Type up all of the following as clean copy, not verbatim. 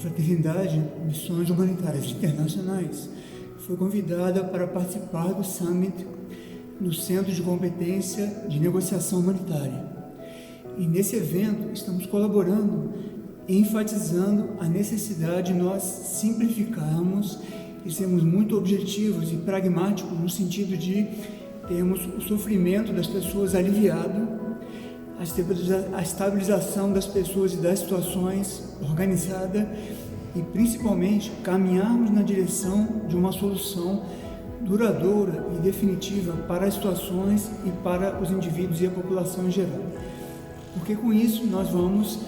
Fraternidade Missões Humanitárias Internacionais foi convidada para participar do Summit no Centro de Competência de Negociação Humanitária. E nesse evento estamos colaborando, enfatizando a necessidade de nós simplificarmos e sermos muito objetivos e pragmáticos no sentido de termos o sofrimento das pessoas aliviado, a estabilização das pessoas e das situações organizada e principalmente caminharmos na direção de uma solução duradoura e definitiva para as situações e para os indivíduos e a população em geral. Porque com isso nós vamos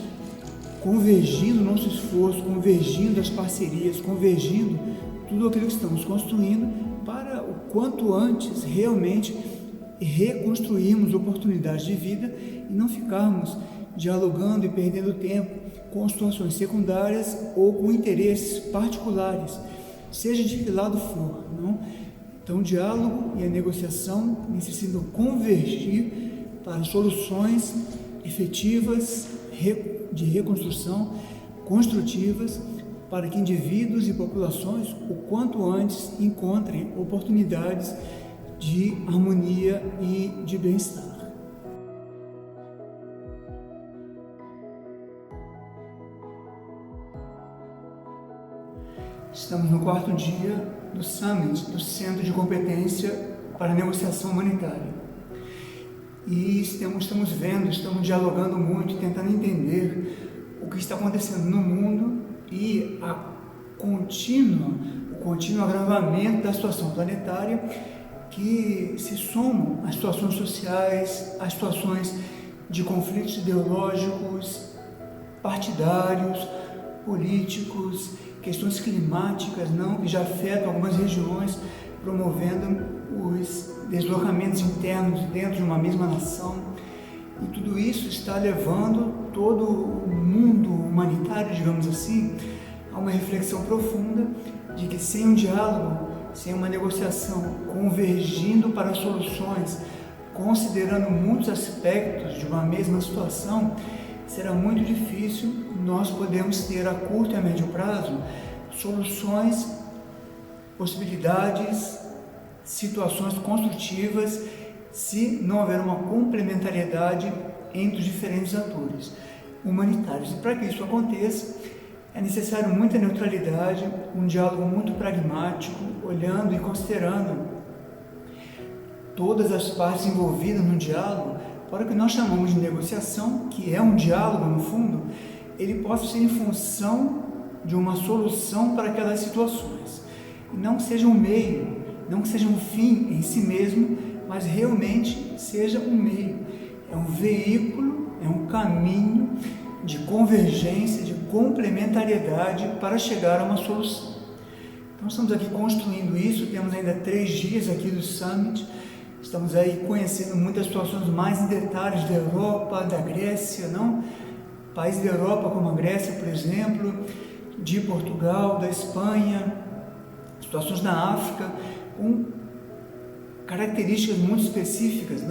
convergindo o nosso esforço, convergindo as parcerias, convergindo tudo aquilo que estamos construindo para o quanto antes realmente reconstruirmos oportunidades de vida e não ficarmos dialogando e perdendo tempo com situações secundárias ou com interesses particulares, seja de que lado for, não? Então, o diálogo e a negociação necessitam convergir para soluções efetivas de reconstrução, construtivas, para que indivíduos e populações, o quanto antes, encontrem oportunidades de harmonia e de bem-estar. Estamos no quarto dia do Summit, do Centro de Competência para a Negociação Humanitária. E estamos dialogando muito, tentando entender o que está acontecendo no mundo e o contínuo agravamento da situação planetária que se somam às situações sociais, às situações de conflitos ideológicos, partidários, políticos, questões climáticas, que já afetam algumas regiões, promovendo os deslocamentos internos dentro de uma mesma nação. E tudo isso está levando todo o mundo humanitário, digamos assim, a uma reflexão profunda de que sem um diálogo, sem uma negociação, convergindo para soluções, considerando muitos aspectos de uma mesma situação, será muito difícil nós podermos ter a curto e a médio prazo soluções, possibilidades, situações construtivas, se não houver uma complementariedade entre os diferentes atores humanitários. E para que isso aconteça, é necessário muita neutralidade, um diálogo muito pragmático, olhando e considerando todas as partes envolvidas no diálogo, para o que nós chamamos de negociação, que é um diálogo no fundo, ele possa ser em função de uma solução para aquelas situações. E não seja um meio, não que seja um fim em si mesmo, mas realmente seja um meio. É um veículo, é um caminho de convergência, de complementariedade para chegar a uma solução. Então estamos aqui construindo isso, temos ainda 3 dias aqui do Summit, estamos aí conhecendo muitas situações mais em detalhes da Europa, da Grécia, países da Europa como a Grécia, por exemplo, de Portugal, da Espanha, situações na África, com características muito específicas,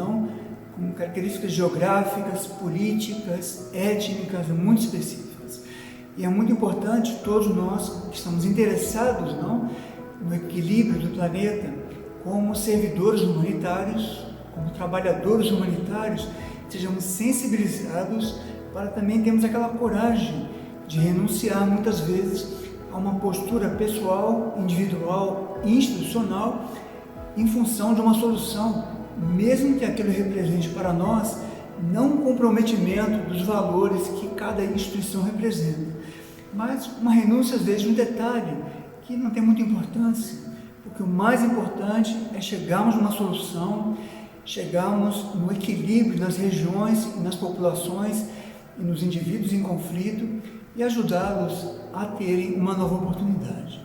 com características geográficas, políticas, étnicas, muito específicas. E é muito importante todos nós que estamos interessados no equilíbrio do planeta, como servidores humanitários, como trabalhadores humanitários, sejamos sensibilizados para também termos aquela coragem de renunciar muitas vezes a uma postura pessoal, individual, institucional, em função de uma solução, mesmo que aquilo represente para nós não um comprometimento dos valores que cada instituição representa, mas uma renúncia às vezes de um detalhe que não tem muita importância, porque o mais importante é chegarmos a uma solução, chegarmos no equilíbrio nas regiões e nas populações e nos indivíduos em conflito e ajudá-los a terem uma nova oportunidade.